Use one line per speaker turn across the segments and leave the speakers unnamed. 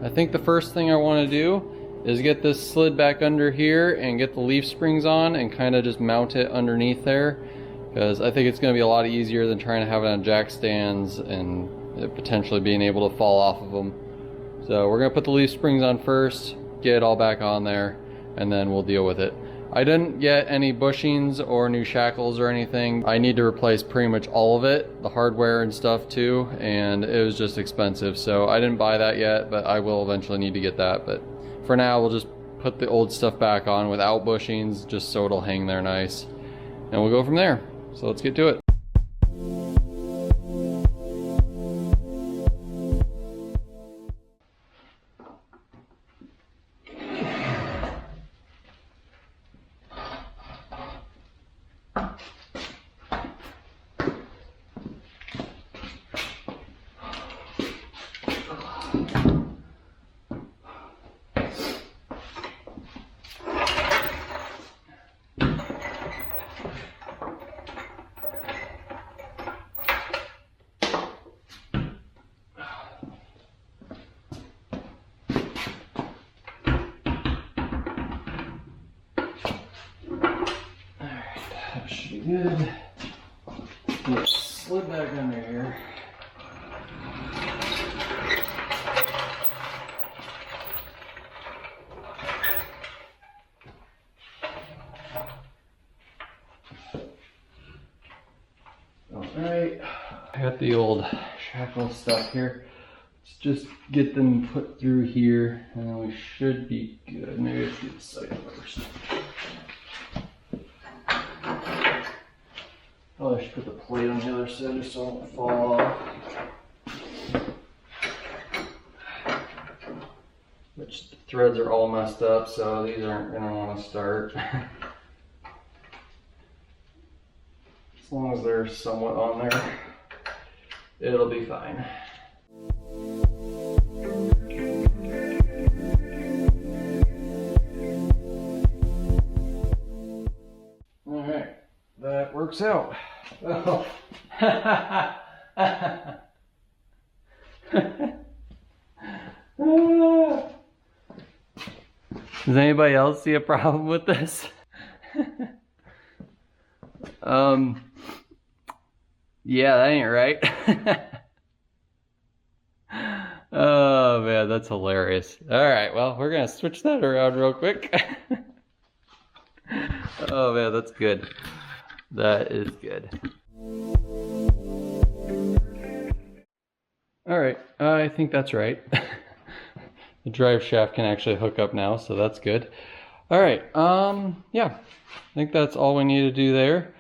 I think the first thing I want to do is get this slid back under here and get the leaf springs on and kind of just mount it underneath there, because I think it's going to be a lot easier than trying to have it on jack stands and it potentially being able to fall off of them. So we're going to put the leaf springs on first, get it all back on there, and then we'll deal with it. I didn't get any bushings or new shackles or anything. I need to replace pretty much all of it, the hardware and stuff too, and it was just expensive. So I didn't buy that yet, but I will eventually need to get that. But for now, we'll just put the old stuff back on without bushings, just so it'll hang there nice. And we'll go from there. So let's get to it. Good. Let's slid back under here. Alright, I got the old shackle stuff here. Let's just get them put through here and then we should be good. Maybe let's do the side first. Oh, I should put the plate on the other side just so it won't fall off. Which the threads are all messed up, so these aren't going to want to start. As long as they're somewhat on there, it'll be fine. Alright, that works out. Oh. Does anybody else see a problem with this? Yeah, that ain't right. Oh man, that's hilarious. Alright, well, we're gonna switch that around real quick. Oh man, that's good. That is good. Alright, I think that's right. The drive shaft can actually hook up now, so that's good. Alright, yeah, I think that's all we need to do there.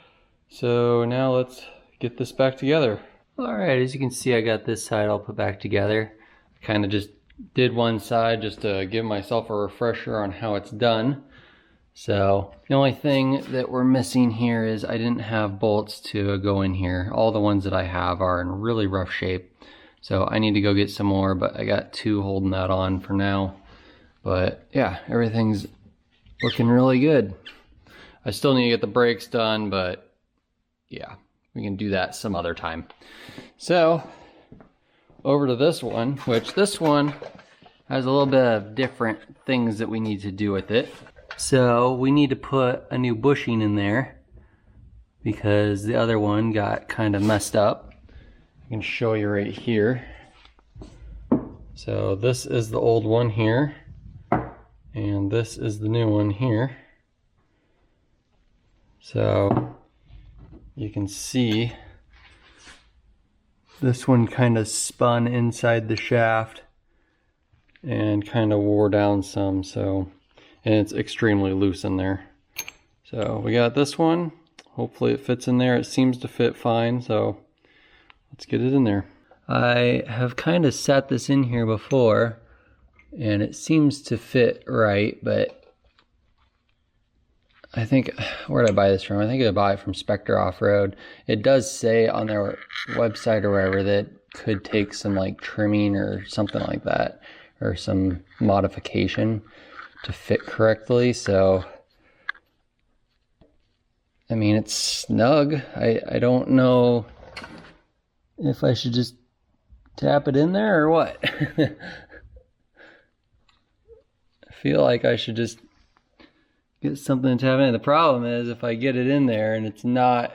So now let's get this back together. Alright, as you can see, I got this side all put back together. I kind of just did one side just to give myself a refresher on how it's done. So the only thing that we're missing here is I didn't have bolts to go in here. All the ones that I have are in really rough shape. So I need to go get some more, but I got two holding that on for now. But yeah, everything's looking really good. I still need to get the brakes done, but yeah, we can do that some other time. So over to this one, which this one has a little bit of different things that we need to do with it. So we need to put a new bushing in there because the other one got kind of messed up. I can show you right here. So this is the old one here, and this is the new one here. So you can see this one kind of spun inside the shaft and kind of wore down some, so, and it's extremely loose in there. So we got this one. Hopefully it fits in there. It seems to fit fine, so let's get it in there. I have kind of set this in here before and it seems to fit right, but I think, where did I buy this from? I think I bought it from Spectre Off-Road. It does say on their website or wherever that it could take some like trimming or something like that, or some modification to fit correctly. So I mean, it's snug. I don't know if I should just tap it in there or what. feel like I should just get something to tap in. The problem is if I get it in there and it's not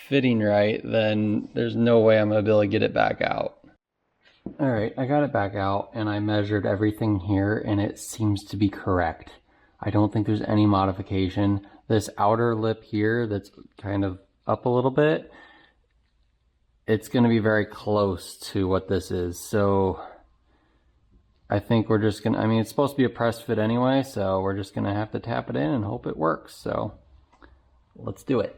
fitting right, then there's no way I'm gonna be able to get it back out. All right, I got it back out and I measured everything here and it seems to be correct. I don't think there's any modification. This outer lip here that's kind of up a little bit, it's gonna be very close to what this is. So I think we're just gonna, I mean, it's supposed to be a press fit anyway, so we're just gonna have to tap it in and hope it works. So let's do it.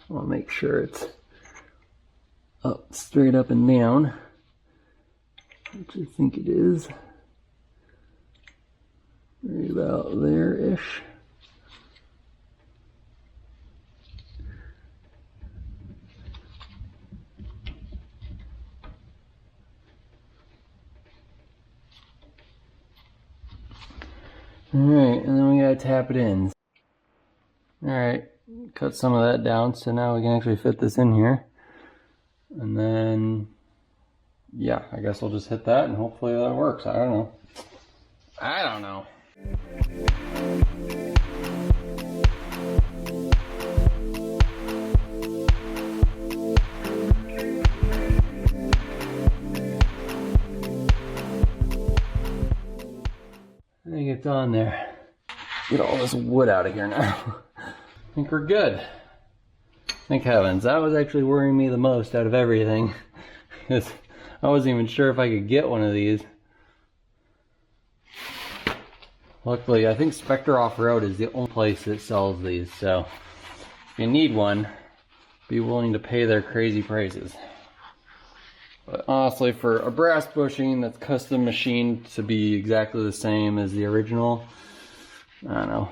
I want to make sure it's up, straight up and down, which I think it is. Right about there-ish. Alright, and then we gotta tap it in. Alright. Cut some of that down so now we can actually fit this in here, and then yeah, I guess we'll just hit that and hopefully that works. I don't know. I think it's on there. Get all this wood out of here now. I think we're good. Thank heavens. That was actually worrying me the most out of everything. Because I wasn't even sure if I could get one of these. Luckily, I think Spectre Off-Road is the only place that sells these. So if you need one, be willing to pay their crazy prices. But honestly, for a brass bushing that's custom machined to be exactly the same as the original, I don't know.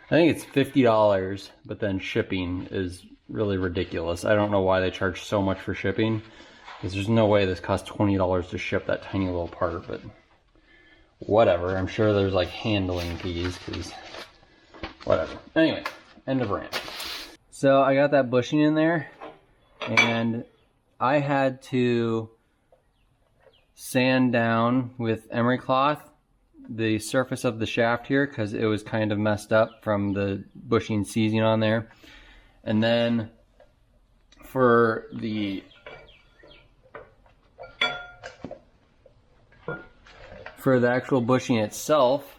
I think it's $50, but then shipping is really ridiculous. I don't know why they charge so much for shipping, because there's no way this costs $20 to ship that tiny little part, but whatever. I'm sure there's like handling fees, because whatever. Anyway, end of rant. So I got that bushing in there, and I had to sand down with emery cloth the surface of the shaft here because it was kind of messed up from the bushing seizing on there. And then for the actual bushing itself,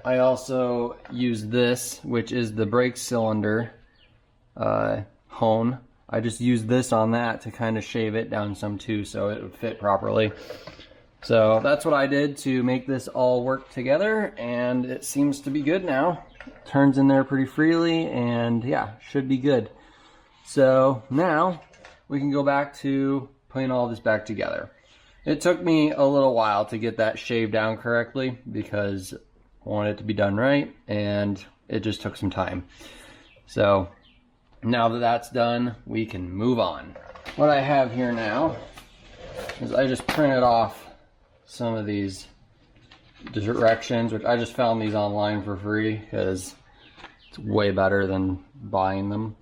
I also used this, which is the brake cylinder hone. I just used this on that to kind of shave it down some too so it would fit properly. So that's what I did to make this all work together, and it seems to be good now. Turns in there pretty freely, and yeah, should be good. So now we can go back to putting all this back together. It took me a little while to get that shaved down correctly because I wanted it to be done right, and it just took some time. So now that that's done, we can move on. What I have here now is I just printed off some of these directions, which I just found these online for free because it's way better than buying them.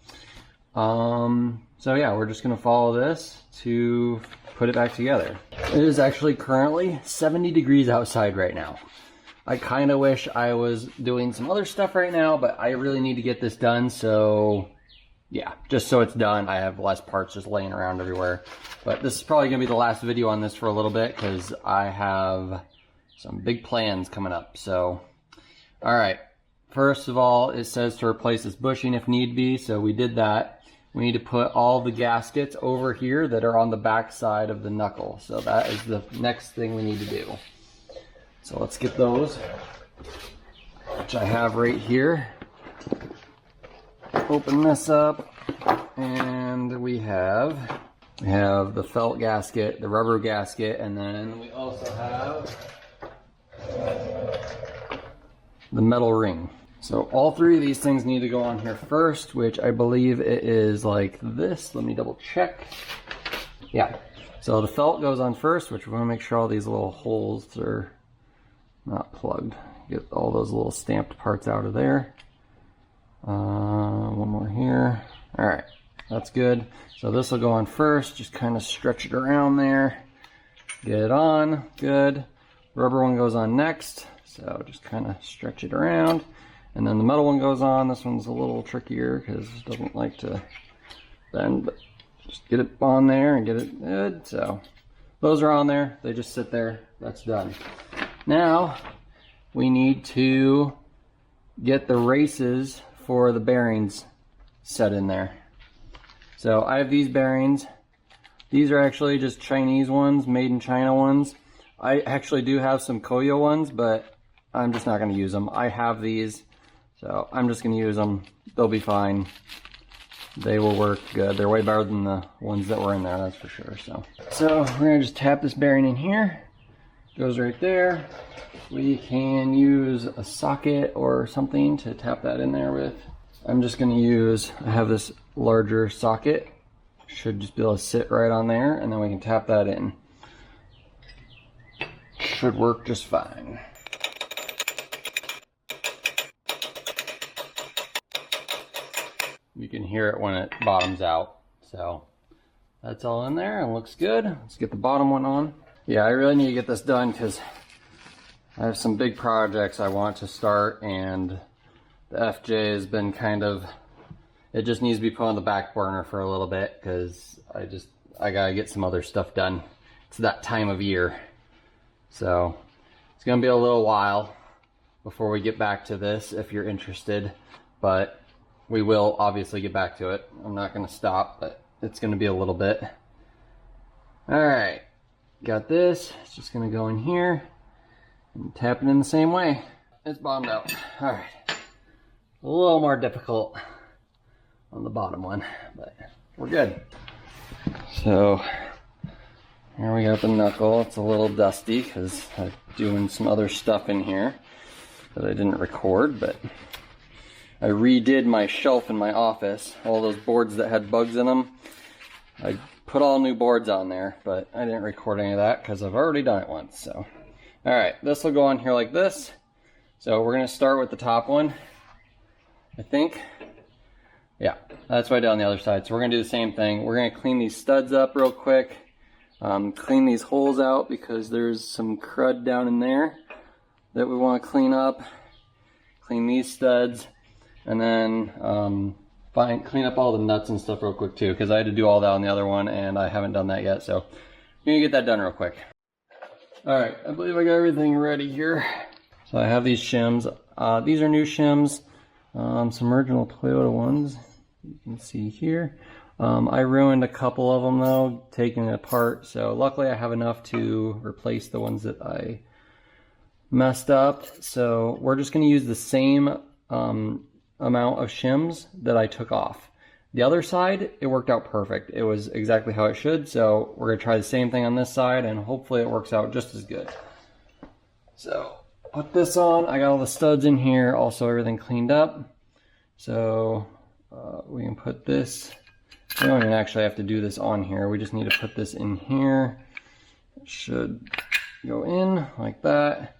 So yeah, we're just gonna follow this to put it back together. It is actually currently 70 degrees outside right now. I kind of wish I was doing some other stuff right now, but I really need to get this done, so yeah, just so it's done. I have less parts just laying around everywhere. But this is probably gonna be the last video on this for a little bit because I have some big plans coming up. So, all right, first of all, it says to replace this bushing if need be, so we did that. We need to put all the gaskets over here that are on the back side of the knuckle. So that is the next thing we need to do. So let's get those, which I have right here. Open this up, and we have the felt gasket, the rubber gasket, and then we also have the metal ring. So all three of these things need to go on here first, which I believe it is like this. Let me double check. Yeah, so the felt goes on first, which we want to make sure all these little holes are not plugged. Get all those little stamped parts out of there. One more here. All right, that's good. So this will go on first. Just kind of stretch it around there. Get it on, good. Rubber one goes on next, so just kind of stretch it around. And then the metal one goes on. This one's a little trickier because it doesn't like to bend, but just get it on there and get it good. So those are on there, they just sit there, that's done. Now we need to get the races for the bearings set in there. So I have these bearings. These are actually just Chinese ones, made in China ones. I actually do have some Koyo ones, but I'm just not going to use them. I have these, so I'm just going to use them. They'll be fine. They will work good. They're way better than the ones that were in there, that's for sure. So we're going to just tap this bearing in here. Goes right there. We can use a socket or something to tap that in there with. I'm just going to use, I have this larger socket. Should just be able to sit right on there, and then we can tap that in. Should work just fine. You can hear it when it bottoms out. So that's all in there and looks good. Let's get the bottom one on. Yeah, I really need to get this done because I have some big projects I want to start, and the FJ has been kind of, it just needs to be put on the back burner for a little bit because I gotta get some other stuff done. It's that time of year. So it's gonna be a little while before we get back to this if you're interested, but we will obviously get back to it. I'm not gonna stop, but it's gonna be a little bit. All right, got this. It's just gonna go in here and tap it in the same way. It's bottomed out. All right, a little more difficult on the bottom one, but we're good. So here we got the knuckle. It's a little dusty because I'm doing some other stuff in here that I didn't record, but I redid my shelf in my office. All those boards that had bugs in them, I put all new boards on there, but I didn't record any of that because I've already done it once. So all right, this will go on here like this. So we're going to start with the top one, I think. Yeah, that's right down the other side. So we're going to do the same thing. We're going to clean these studs up real quick. Clean these holes out because there's some crud down in there that we want to clean up. Clean these studs. And then clean up all the nuts and stuff real quick too, because I had to do all that on the other one and I haven't done that yet. So I'm going to get that done real quick. Alright, I believe I got everything ready here. So I have these shims. These are new shims. Some original Toyota ones. You can see here. I ruined a couple of them though, taking it apart. So luckily I have enough to replace the ones that I messed up. So we're just going to use the same amount of shims that I took off. The other side, it worked out perfect. It was exactly how it should. So we're going to try the same thing on this side and hopefully it works out just as good. So put this on. I got all the studs in here, also everything cleaned up. So we can put this, we don't even actually have to do this on here. We just need to put this in here. It should go in like that.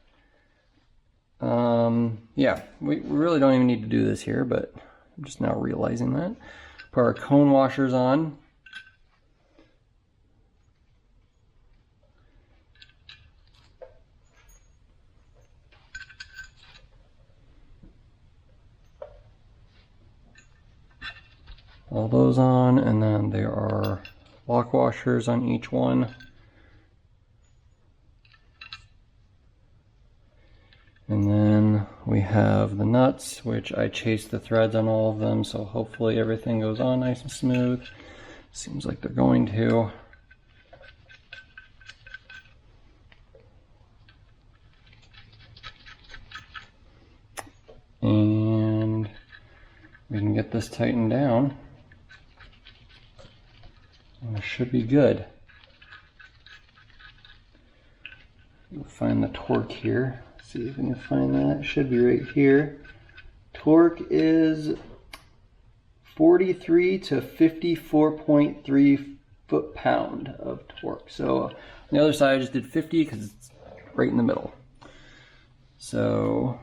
Yeah, we really don't even need to do this here, but I'm just now realizing that. Put our cone washers on. All those on, and then there are lock washers on each one. And then we have the nuts, which I chased the threads on all of them, so hopefully everything goes on nice and smooth. Seems like they're going to. And we can get this tightened down. And it should be good. We'll find the torque here. See if we can find that. It should be right here. Torque is 43 to 54.3 foot-pound of torque. So on the other side I just did 50 because it's right in the middle. So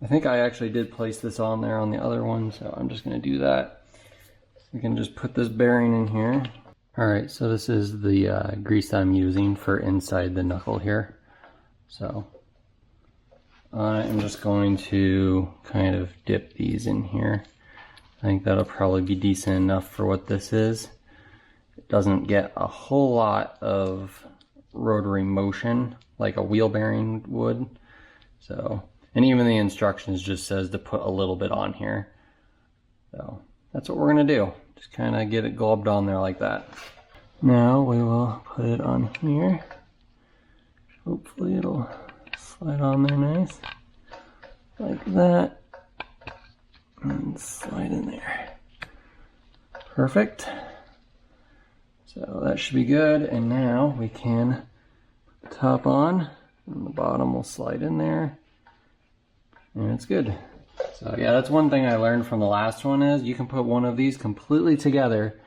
I think I actually did place this on there on the other one, so I'm just going to do that. We can just put this bearing in here. Alright, so this is the grease that I'm using for inside the knuckle here. So I am just going to kind of dip these in here. I think that'll probably be decent enough for what this is. It doesn't get a whole lot of rotary motion like a wheel bearing would. So, and even the instructions just says to put a little bit on here. So that's what we're gonna do. Just kind of get it globbed on there like that. Now we will put it on here. Hopefully it'll slide on there nice. Like that. And slide in there. Perfect. So that should be good. And now we can put the top on. And the bottom will slide in there. And it's good. So yeah, that's one thing I learned from the last one is you can put one of these completely together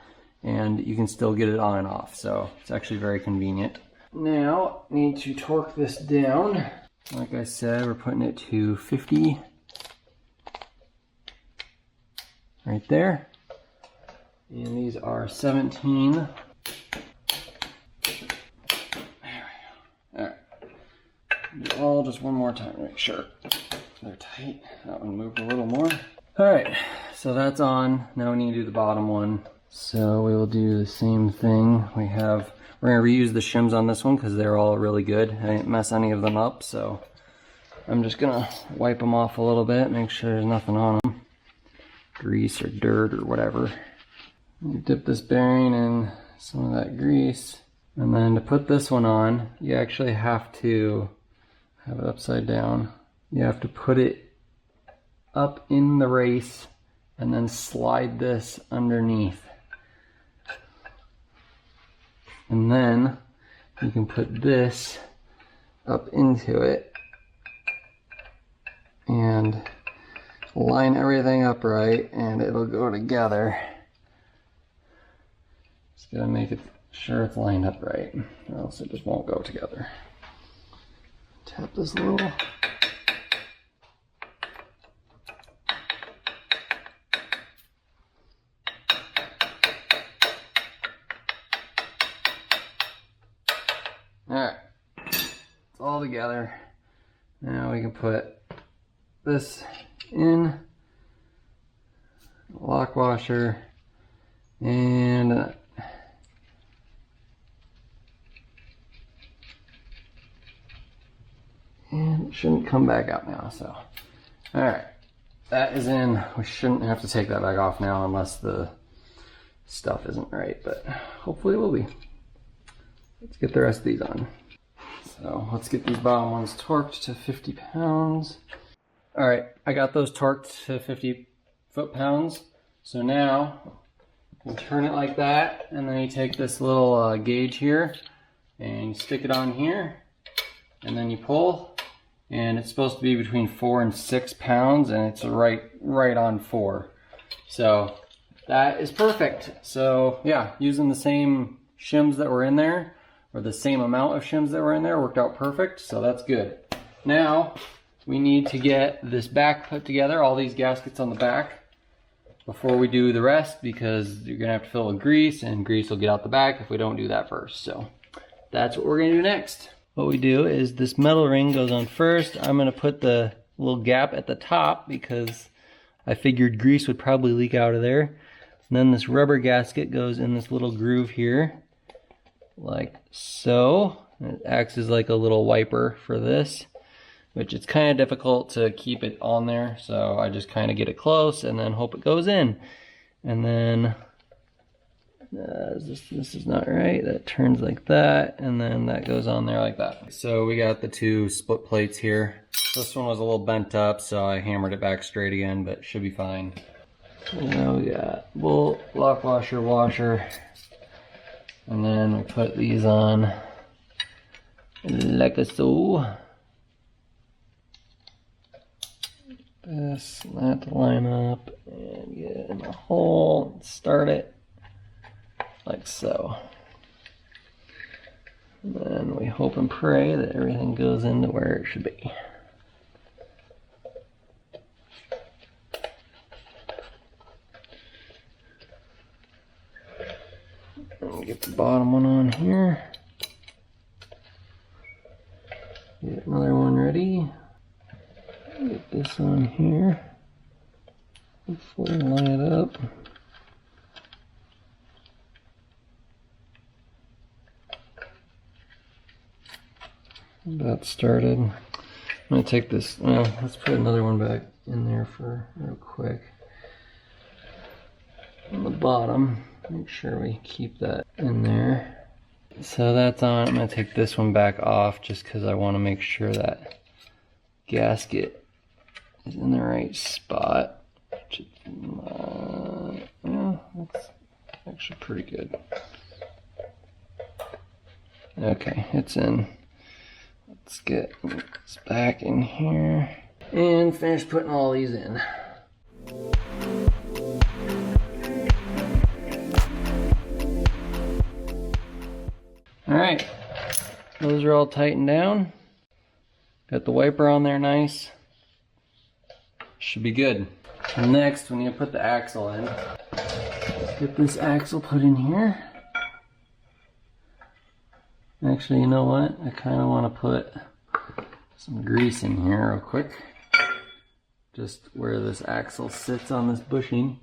and you can still get it on and off. So it's actually very convenient. Now, need to torque this down. Like I said, we're putting it to 50. Right there. And these are 17. There we go. Alright. Do all just one more time to make sure they're tight. That one moved a little more. Alright, so that's on. Now we need to do the bottom one. So we will do the same thing. We're going to reuse the shims on this one because they're all really good. I didn't mess any of them up, so I'm just going to wipe them off a little bit, make sure there's nothing on them. Grease or dirt or whatever. You dip this bearing in some of that grease. And then to put this one on, you actually have to have it upside down. You have to put it up in the race and then slide this underneath. And then you can put this up into it and line everything up right and it'll go together. Just gotta make it sure it's lined up right or else it just won't go together. Tap this a little. Alright, it's all together. Now we can put this in, lock washer, and it shouldn't come back out now, so. Alright, that is in. We shouldn't have to take that back off now unless the stuff isn't right, but hopefully it will be. Let's get the rest of these on. So let's get these bottom ones torqued to 50 pounds. All right, I got those torqued to 50 foot-pounds. So now you turn it like that, and then you take this little gauge here and you stick it on here, and then you pull, and it's supposed to be between 4 and 6 pounds, and it's right on 4. So that is perfect. So yeah, using the same shims that were in there, or the same amount of shims that were in there, worked out perfect, so that's good. Now, we need to get this back put together, all these gaskets on the back, before we do the rest, because you're gonna have to fill with grease, and grease will get out the back if we don't do that first. So, that's what we're gonna do next. What we do is this metal ring goes on first. I'm gonna put the little gap at the top, because I figured grease would probably leak out of there. And then this rubber gasket goes in this little groove here, like so. It acts as like a little wiper for this, which it's kind of difficult to keep it on there, so I just kind of get it close and then hope it goes in. And then this is not right, that turns like that, and then that goes on there like that. So we got the two split plates here. This one was a little bent up, so I hammered it back straight again, but it should be fine. So now we got bolt, lock washer, and then we put these on like so. This, that to line up and get it in the hole and start it like so. And then we hope and pray that everything goes into where it should be. And get the here. Get another one ready. Get this on here. Hopefully line it up. That started. I'm gonna take this, well, let's put another one back in there for real quick. On the bottom, make sure we keep that in there. So that's on. I'm gonna take this one back off just because I want to make sure that gasket is in the right spot. Yeah, that's actually pretty good. Okay, it's in. Let's get this back in here and finish putting all these in. All right, those are all tightened down. Got the wiper on there nice. Should be good. And next, we need to put the axle in. Let's get this axle put in here. Actually, you know what? I kind of want to put some grease in here real quick. Just where this axle sits on this bushing.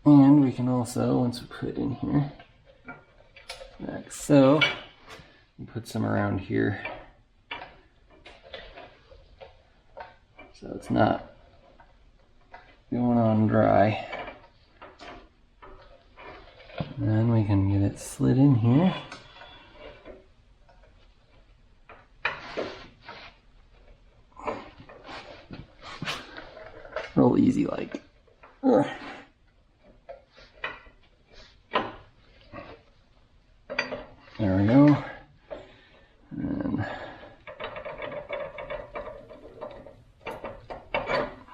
And we can also, once we put it in here, like so, put some around here. So it's not going on dry. And then we can get it slid in here. Real easy like. Ugh. There we go. And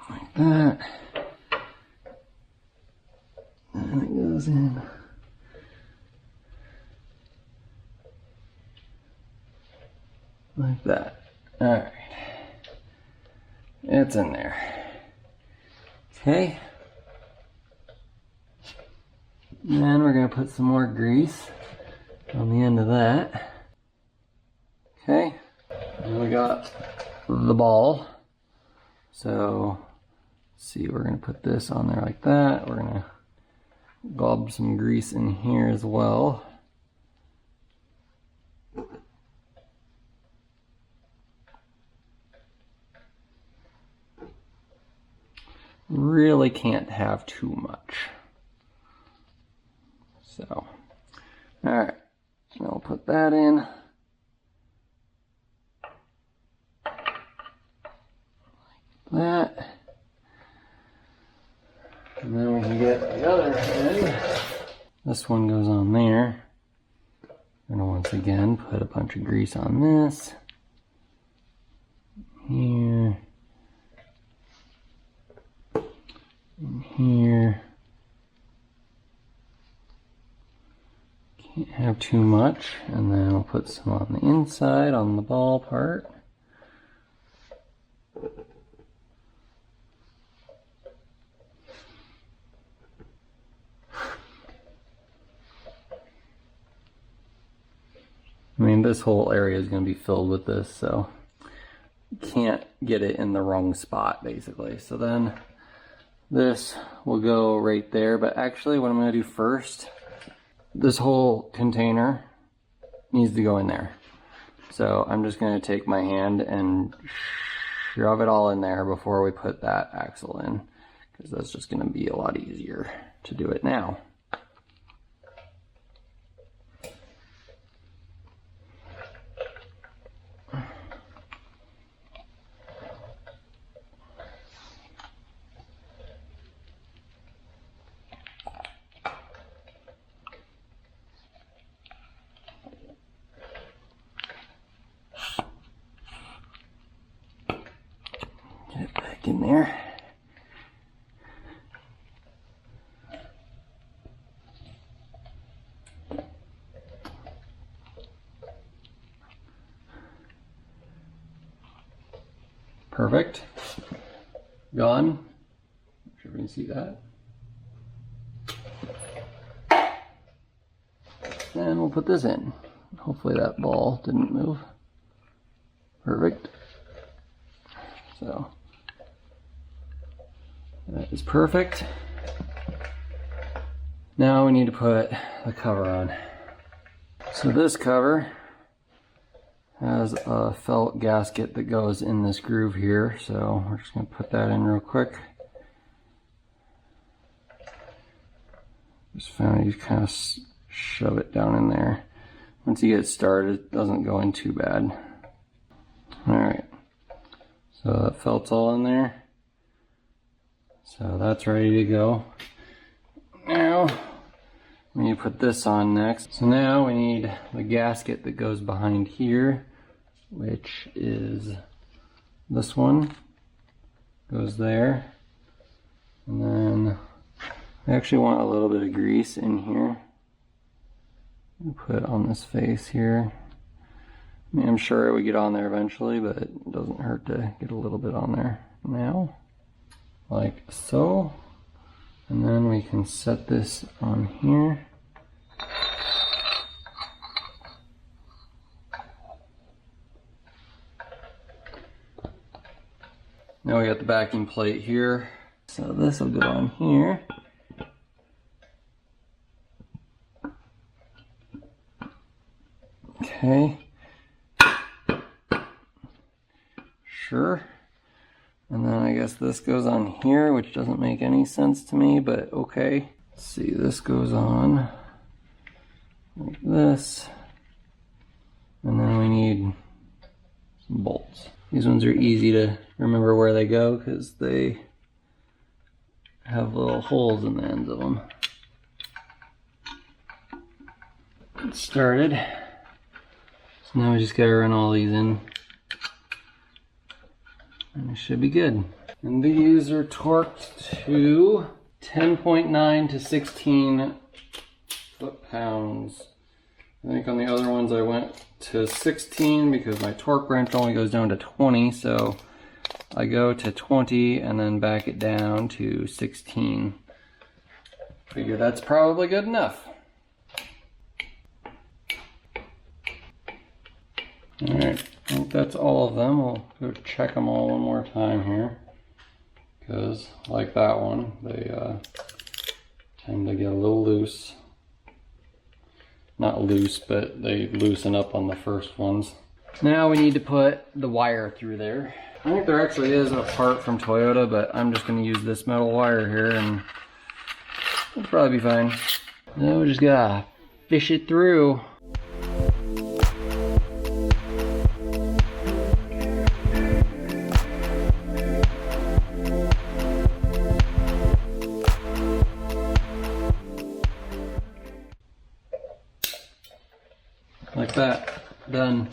like that. And it goes in. Like that. Alright. It's in there. Okay. And then we're going to put some more grease on the end of that. Okay. And we got the ball. So, let's see, we're going to put this on there like that. We're going to glob some grease in here as well. Really can't have too much. So, alright, so I'll put that in. Like that. And then we can get the other end. This one goes on there. I'm gonna once again put a bunch of grease on this. Here. In here. Can't have too much. And then I'll put some on the inside on the ball part. I mean, this whole area is going to be filled with this, so you can't get it in the wrong spot, basically. So then this will go right there, but actually what I'm going to do first, this whole container needs to go in there. So I'm just going to take my hand and shove it all in there before we put that axle in, because that's just going to be a lot easier to do it now. Get it back in there. Perfect. Gone. Not sure if you can see that. And we'll put this in. Hopefully that ball didn't move. Perfect. So that is perfect. Now we need to put the cover on. So this cover has a felt gasket that goes in this groove here. So we're just going to put that in real quick. Just found you kind of shove it down in there. Once you get started, it doesn't go in too bad. Alright, so that felt's all in there. So that's ready to go. Now, we need to put this on next. So now we need the gasket that goes behind here, which is this one. Goes there. And then I actually want a little bit of grease in here. Put it on this face here. I mean, I'm sure it would get on there eventually, but it doesn't hurt to get a little bit on there now. Like so. And then we can set this on here. Now we got the backing plate here. So this will go on here. Okay. Sure. And then I guess this goes on here, which doesn't make any sense to me, but okay. Let's see, this goes on like this. And then we need some bolts. These ones are easy to remember where they go because they have little holes in the ends of them. Get started. So now we just gotta run all these in. And it should be good. And these are torqued to 10.9 to 16 foot-pounds. I think on the other ones I went to 16 because my torque wrench only goes down to 20, so I go to 20 and then back it down to 16. Figure that's probably good enough. Alright, I think that's all of them. We'll go check them all one more time here. Because, like that one, they tend to get a little loose. Not loose, but they loosen up on the first ones. Now we need to put the wire through there. I think there actually is a part from Toyota, but I'm just going to use this metal wire here and it'll probably be fine. Now we just gotta fish it through. Like that. Done.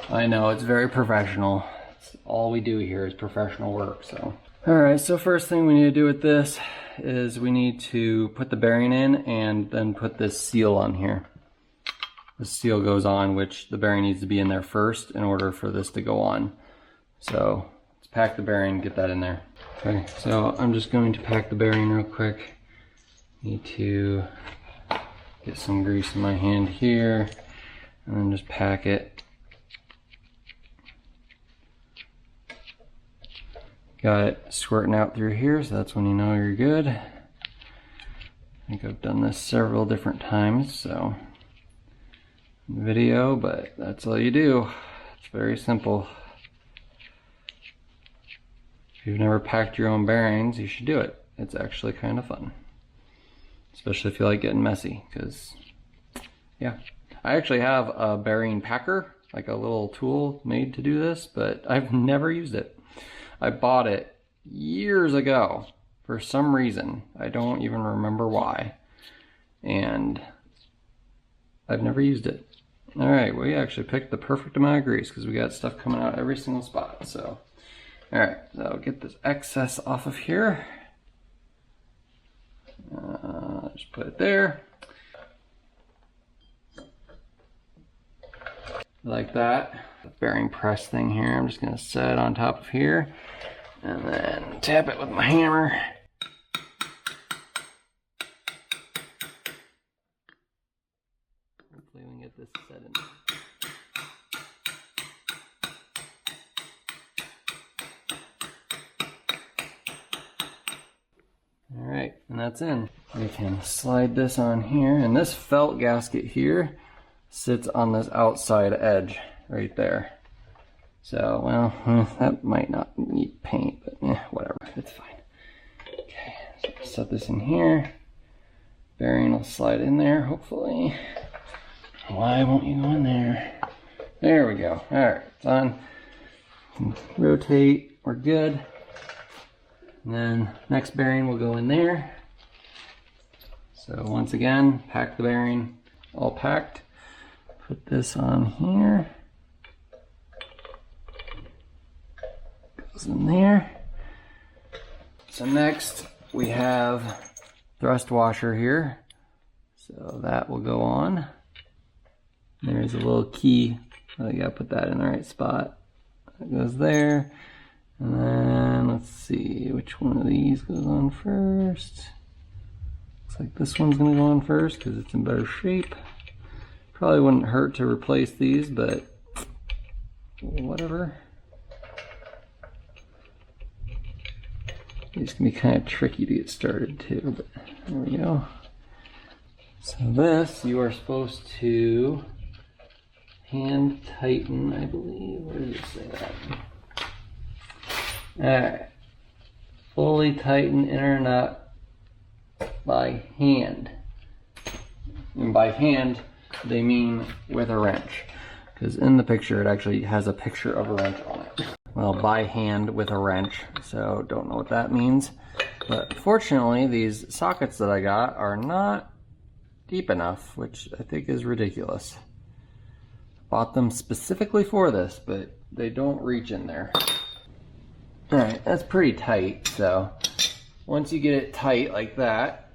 I know, it's very professional. It's all we do here is professional work, so. Alright, so first thing we need to do with this is we need to put the bearing in and then put this seal on here. The seal goes on, which the bearing needs to be in there first in order for this to go on. So let's pack the bearing, get that in there. Okay, so I'm just going to pack the bearing real quick. Need to get some grease in my hand here and then just pack it. Got it squirting out through here, so that's when you know you're good. I think I've done this several different times, so in the video, but that's all you do. It's very simple. If you've never packed your own bearings, you should do it. It's actually kind of fun. Especially if you like getting messy, because, yeah. I actually have a bearing packer, like a little tool made to do this, but I've never used it. I bought it years ago for some reason. I don't even remember why. And I've never used it. Alright, we actually picked the perfect amount of grease because we got stuff coming out every single spot. So, alright, so get this excess off of here. Just put it there. Like that. The bearing press thing here, I'm just going to set it on top of here and then tap it with my hammer. Hopefully we can get this set in. and that's in. We can slide this on here, and this felt gasket here sits on this outside edge right there. So, well, that might not need paint, but whatever, it's fine. Okay, so set this in here. Bearing will slide in there, hopefully. Why won't you go in there? There we go. All right, it's on. Rotate, we're good. And then next bearing will go in there. So once again, pack the bearing, all packed. Put this on here. Goes in there. So next we have thrust washer here. So that will go on. There's a little key. I gotta put that in the right spot. That goes there. And then let's see which one of these goes on first. Looks like this one's gonna go on first because it's in better shape. Probably wouldn't hurt to replace these, but whatever. These can be kind of tricky to get started too, but there we go. So this you are supposed to hand tighten, I believe. Where does it say that? Alright. Fully tighten inner nut by hand. And by hand, they mean with a wrench. Because in the picture, it actually has a picture of a wrench on it. Well, by hand with a wrench, so don't know what that means. But fortunately, these sockets that I got are not deep enough, which I think is ridiculous. Bought them specifically for this, but they don't reach in there. Alright, that's pretty tight, so once you get it tight like that,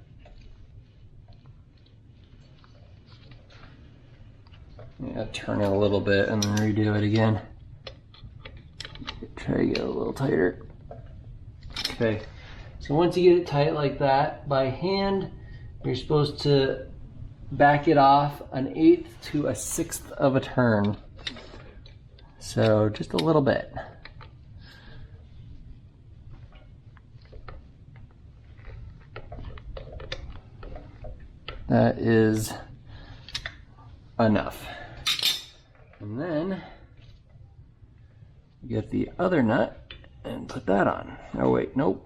turn it a little bit and then redo it again. Try to get it a little tighter. Okay, so once you get it tight like that, by hand, you're supposed to back it off 1/8 to 1/6 of a turn. So just a little bit. That is enough. And then get the other nut and put that on. Oh wait, nope.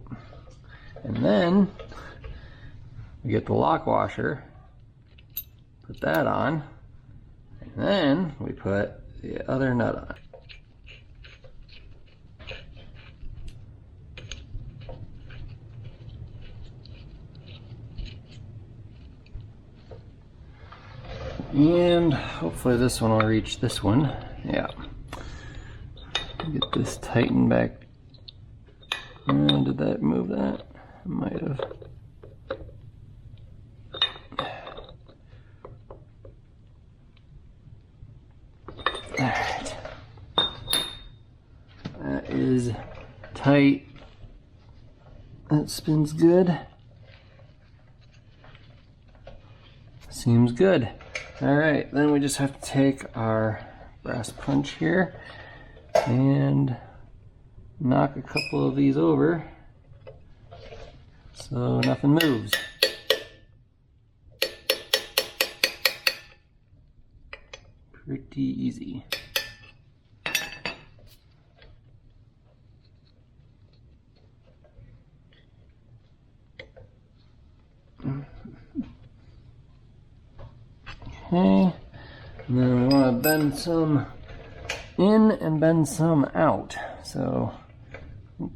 And then we get the lock washer, put that on, and then we put the other nut on. And hopefully this one will reach this one. Yeah. Get this tightened back. Did that move that? It might have. Alright. That is tight. That spins good. Seems good. Alright, then we just have to take our brass punch here and knock a couple of these over so nothing moves. Pretty easy. Okay, and then we want to bend some in and bend some out. So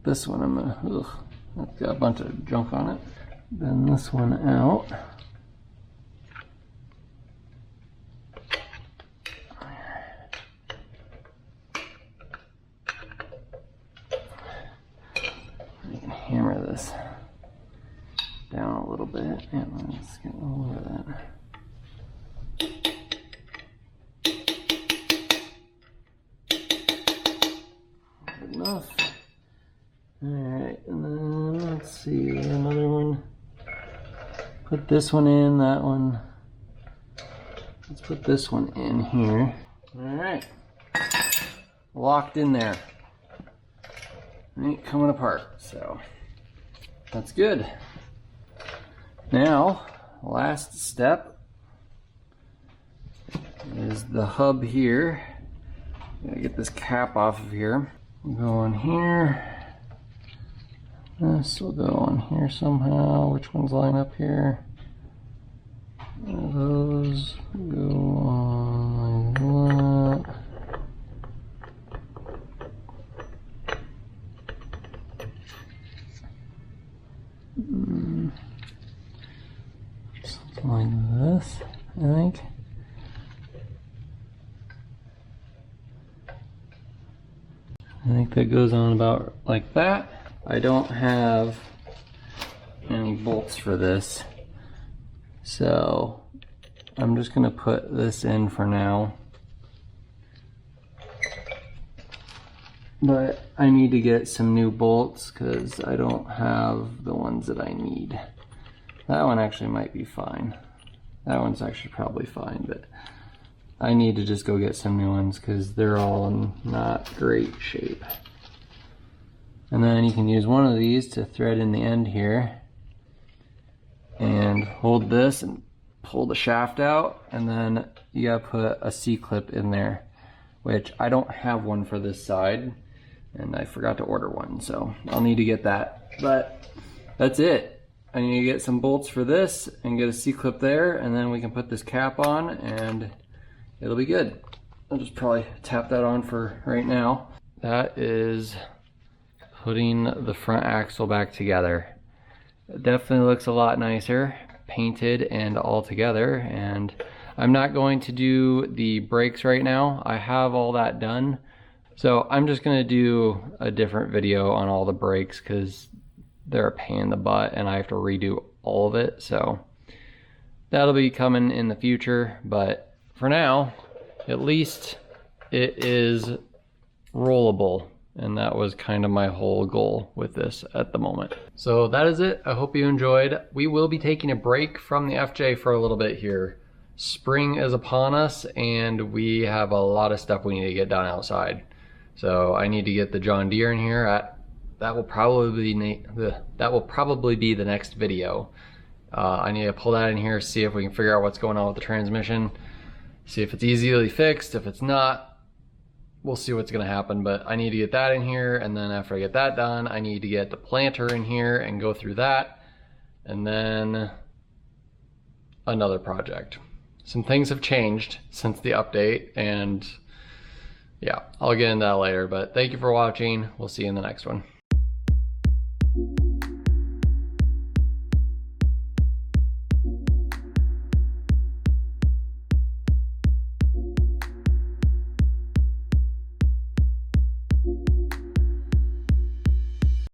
this one I'm gonna, that's got a bunch of junk on it. Bend this one out. You can hammer this down a little bit, and let's get all over that. Enough. Alright, and then let's see, another one. Put this one in, that one. Let's put this one in here. Alright. Locked in there. Ain't coming apart, so that's good. Now, last step is the hub here. Gotta get this cap off of here. We'll go on here. This will go on here somehow. Which ones line up here? Those go on like that. Something like this, I think. I think that goes on about like that. I don't have any bolts for this, so I'm just gonna put this in for now. But I need to get some new bolts because I don't have the ones that I need. That one actually might be fine. That one's actually probably fine, but I need to just go get some new ones because they're all in not great shape. And then you can use one of these to thread in the end here and hold this and pull the shaft out, and then you gotta put a C-clip in there, which I don't have one for this side and I forgot to order one, so I'll need to get that. But that's it. I need to get some bolts for this and get a C-clip there, and then we can put this cap on and it'll be good. I'll just probably tap that on for right now. That is putting the front axle back together. It definitely looks a lot nicer, painted and all together, and I'm not going to do the brakes right now. I have all that done. So I'm just gonna do a different video on all the brakes because they're a pain in the butt and I have to redo all of it. So that'll be coming in the future, but for now, at least it is rollable. And that was kind of my whole goal with this at the moment. So that is it. I hope you enjoyed. We will be taking a break from the FJ for a little bit here. Spring is upon us and we have a lot of stuff we need to get done outside. So I need to get the John Deere in here. That will probably be the next video. I need to pull that in here, see if we can figure out what's going on with the transmission, see if it's easily fixed. If it's not, we'll see what's gonna happen, but I need to get that in here, and then after I get that done, I need to get the planter in here and go through that, and then another project. Some things have changed since the update, and yeah, I'll get into that later, but thank you for watching. We'll see you in the next one.